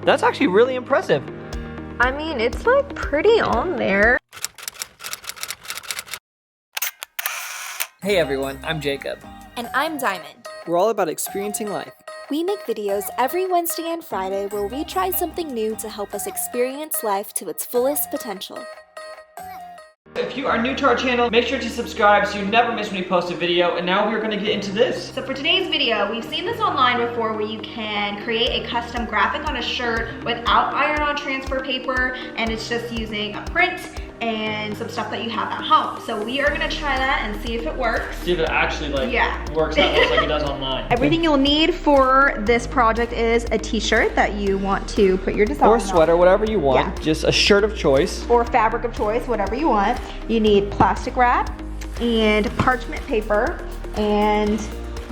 That's actually really impressive. I mean, it's like pretty on there. Hey everyone, I'm Jacob. And I'm Diamond. We're all about experiencing life. We make videos every Wednesday and Friday where we try something new to help us experience life to its fullest potential. If you are new to our channel, make sure to subscribe so you never miss when we post a video. And now we're going to get into this. So for today's video, we've seen this online before where you can create a custom graphic on a shirt without iron-on transfer paper, and it's just using a print and some stuff that you have at home. So we are gonna try that and see if it works. See if it actually works out just like it does online. Everything you'll need for this project is a t-shirt that you want to put your design on. Or a sweater, whatever you want. Yeah. Just a shirt of choice. Or fabric of choice, whatever you want. You need plastic wrap and parchment paper, and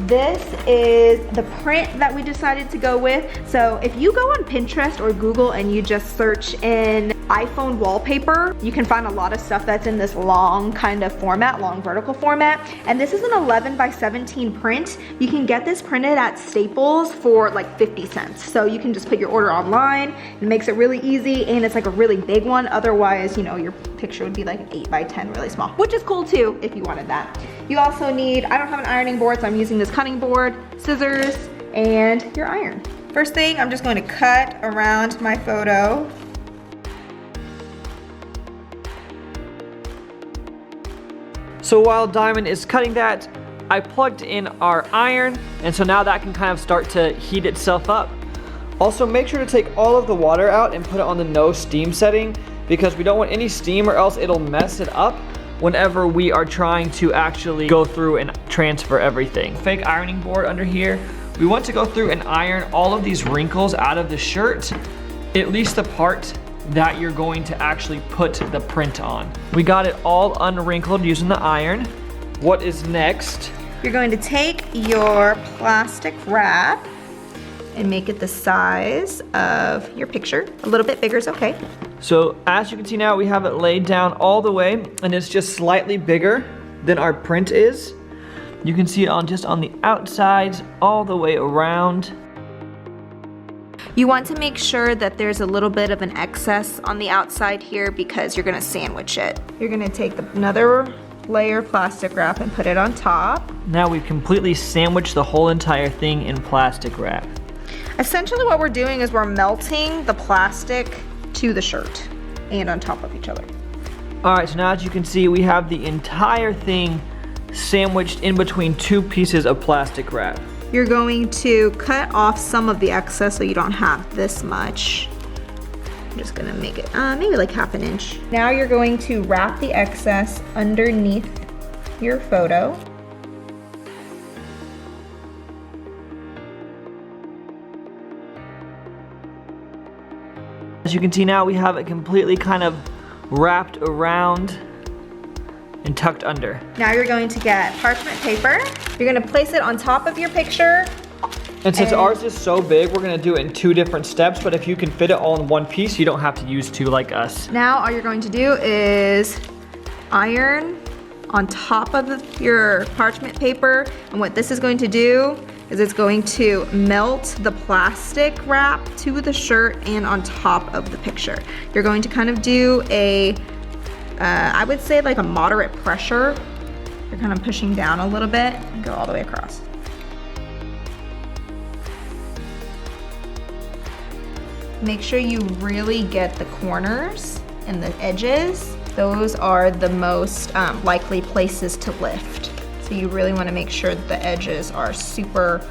this is the print that we decided to go with. So if you go on Pinterest or Google and you just search in iPhone wallpaper, you can find a lot of stuff that's in this long kind of format, long vertical format. And this is an 11 by 17 print. You can get this printed at Staples for like 50 cents. So you can just put your order online. It makes it really easy, and it's like a really big one. Otherwise, you know, your picture would be like an 8 by 10, really small, which is cool too if you wanted that. You also need, I don't have an ironing board, so I'm using this cutting board, scissors, and your iron. First thing, I'm just going to cut around my photo. So while Diamond is cutting that, I plugged in our iron, and so now that can kind of start to heat itself up. Also, make sure to take all of the water out and put it on the no steam setting, because we don't want any steam or else it'll mess it up whenever we are trying to actually go through and transfer everything. Fake ironing board under here. We want to go through and iron all of these wrinkles out of the shirt, at least the part that you're going to actually put the print on. We got it all unwrinkled using the iron. What is next? You're going to take your plastic wrap and make it the size of your picture. A little bit bigger is okay. So as you can see now, we have it laid down all the way, and it's just slightly bigger than our print is. You can see it just on the outsides all the way around. You want to make sure that there's a little bit of an excess on the outside here because you're gonna sandwich it. You're gonna take another layer of plastic wrap and put it on top. Now we've completely sandwiched the whole entire thing in plastic wrap. Essentially what we're doing is we're melting the plastic to the shirt and on top of each other. All right, so now as you can see, we have the entire thing sandwiched in between two pieces of plastic wrap. You're going to cut off some of the excess so you don't have this much. I'm just gonna make it maybe like ½ inch. Now you're going to wrap the excess underneath your photo. As you can see now, we have it completely kind of wrapped around and tucked under. Now you're going to get parchment paper. You're gonna place it on top of your picture. And since ours is so big, we're gonna do it in 2 different steps, but if you can fit it all in one piece, you don't have to use 2 like us. Now all you're going to do is iron on top of your parchment paper. And what this is going to do is it's going to melt the plastic wrap to the shirt and on top of the picture. You're going to kind of do a I would say like a moderate pressure. You're kind of pushing down a little bit and go all the way across. Make sure you really get the corners and the edges. Those are the most likely places to lift. So you really want to make sure that the edges are super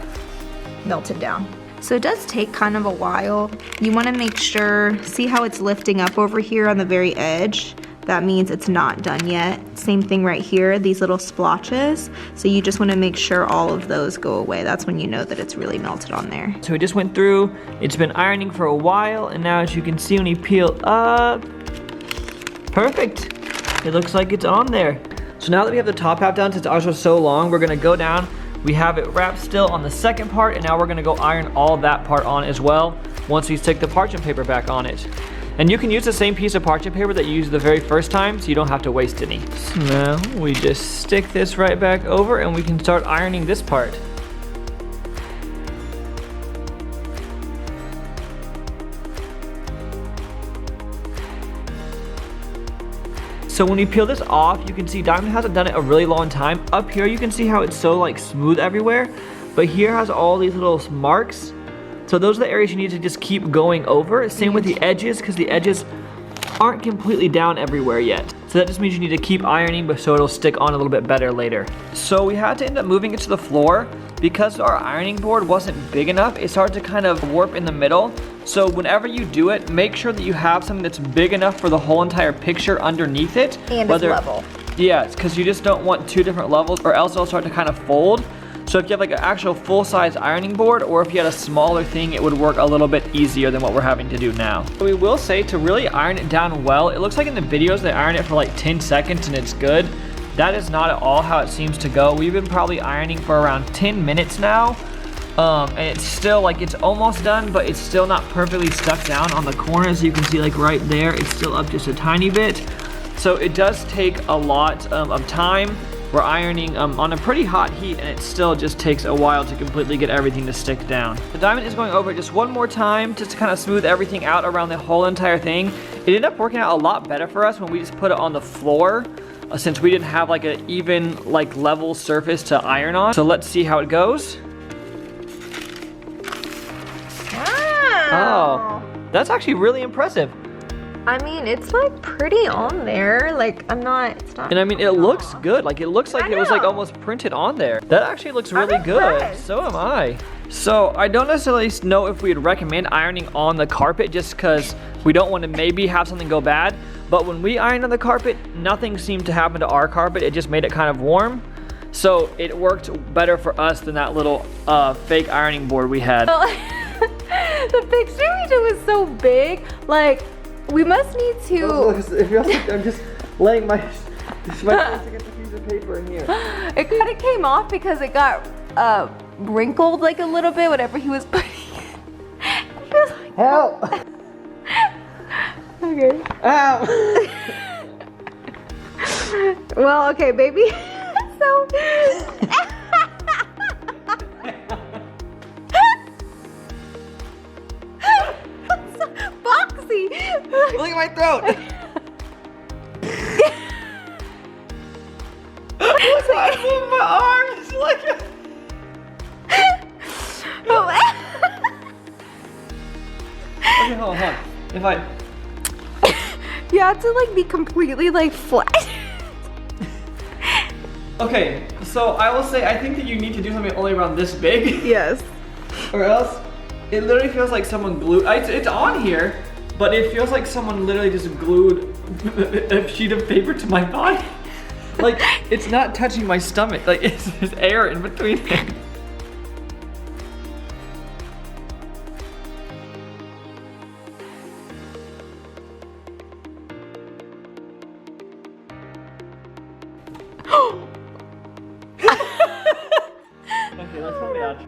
melted down. So it does take kind of a while. You want to make sure, see how it's lifting up over here on the very edge? That means it's not done yet. Same thing right here, these little splotches. So you just want to make sure all of those go away. That's when you know that it's really melted on there. So we just went through, it's been ironing for a while, and now as you can see when you peel up, perfect. It looks like it's on there. So now that we have the top half done, since ours was so long, we're gonna go down. We have it wrapped still on the second part, and now we're gonna go iron all that part on as well once we stick the parchment paper back on it. And you can use the same piece of parchment paper that you used the very first time, so you don't have to waste any. So now we just stick this right back over and we can start ironing this part. So when we peel this off, you can see Diamond hasn't done it a really long time. Up here, you can see how it's so like smooth everywhere, but here has all these little marks. So those are the areas you need to just keep going over. Same with the edges, because the edges aren't completely down everywhere yet. So that just means you need to keep ironing, but so it'll stick on a little bit better later. So we had to end up moving it to the floor because our ironing board wasn't big enough. It started to kind of warp in the middle. So whenever you do it, make sure that you have something that's big enough for the whole entire picture underneath it. And it's level. Yeah, it's because you just don't want two different levels or else it'll start to kind of fold. So if you have like an actual full-size ironing board, or if you had a smaller thing, it would work a little bit easier than what we're having to do now. We will say to really iron it down well, it looks like in the videos they iron it for like 10 seconds and it's good. That is not at all how it seems to go. We've been probably ironing for around 10 minutes now. And it's still like, it's almost done, but it's still not perfectly stuck down on the corners. You can see like right there, it's still up just a tiny bit. So it does take a lot of time. We're ironing on a pretty hot heat, and it still just takes a while to completely get everything to stick down. The Diamond is going over it just one more time just to kind of smooth everything out around the whole entire thing. It ended up working out a lot better for us when we just put it on the floor, since we didn't have like an even like level surface to iron on. So let's see how it goes. Wow. Oh, that's actually really impressive. I mean, it's like pretty on there. Like, it's not. And I mean, it looks good. Like, it looks like it was like almost printed on there. That actually looks really good. So am I. So I don't necessarily know if we'd recommend ironing on the carpet just because we don't want to maybe have something go bad. But when we ironed on the carpet, nothing seemed to happen to our carpet. It just made it kind of warm. So it worked better for us than that little fake ironing board we had. The picture we did was so big. Like, we must need to. It feels like I'm just laying my face against a piece of paper in here. It kind of came off because it got wrinkled like a little bit, whatever he was putting in. Help! Okay. Ow! Well, okay, baby. So. Boxy. Look at my throat! Look, I move my arms like Okay, hold on. If I... You have to like be completely like flat. Okay, so I will say I think that you need to do something only around this big. Yes. Or else it literally feels like someone glued, it's on here, but it feels like someone literally just glued a sheet of paper to my body. Like, it's not touching my stomach, like there's air in between it. Okay, let's hold it out.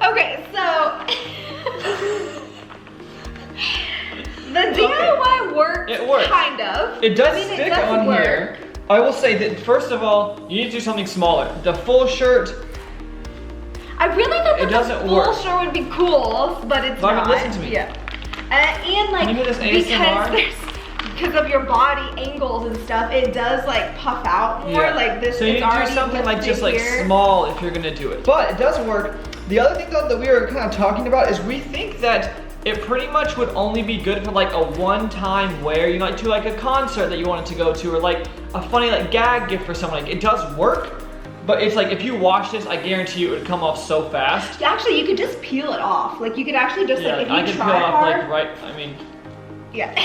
Okay, so the DIY worked. It works. Kind of. It does I mean, stick on work. here. I will say that first of all, you need to do something smaller. The full shirt. I really thought that It doesn't the full work. shirt would be cool, but it's Violet, not. listen to me. Yeah. And like Can you hear this ASMR? because of your body angles and stuff, it does like puff out more. Yeah. Like this. So you it's need to do already something like just like here. small if you're gonna do it. But it does work. The other thing though that we were kind of talking about is we think that it pretty much would only be good for like a one-time wear, you know, like to like a concert that you wanted to go to, or like a funny like gag gift for someone. Like, it does work, but it's like if you wash this, I guarantee you it would come off so fast. Actually, you could just peel it off. Like you could actually just Yeah, like if I you can try peel off hard. like right. I mean, Yeah.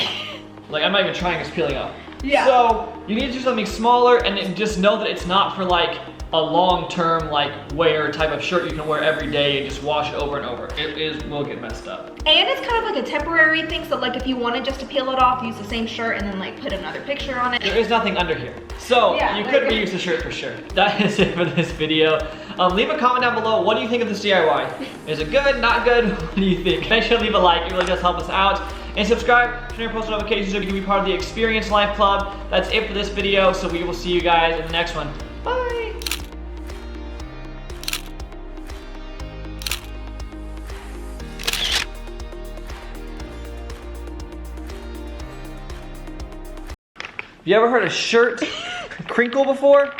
like I'm not even trying, it's peeling off. Yeah. So you need to do something smaller, and then just know that it's not for like a long-term like wear type of shirt you can wear every day and just wash over and over. It will get messed up. And it's kind of like a temporary thing, so like if you wanted just to peel it off, use the same shirt and then like put another picture on it. There is nothing under here. So Yeah, you like- could reuse the shirt for sure. That is it for this video. Leave a comment down below. What do you think of this DIY? Is it good, not good? What do you think? Make sure to leave a like, it really does help us out. And subscribe, turn your post notifications so you can be part of the Experience Life Club. That's it for this video, so we will see you guys in the next one. Bye! You ever heard a shirt crinkle before?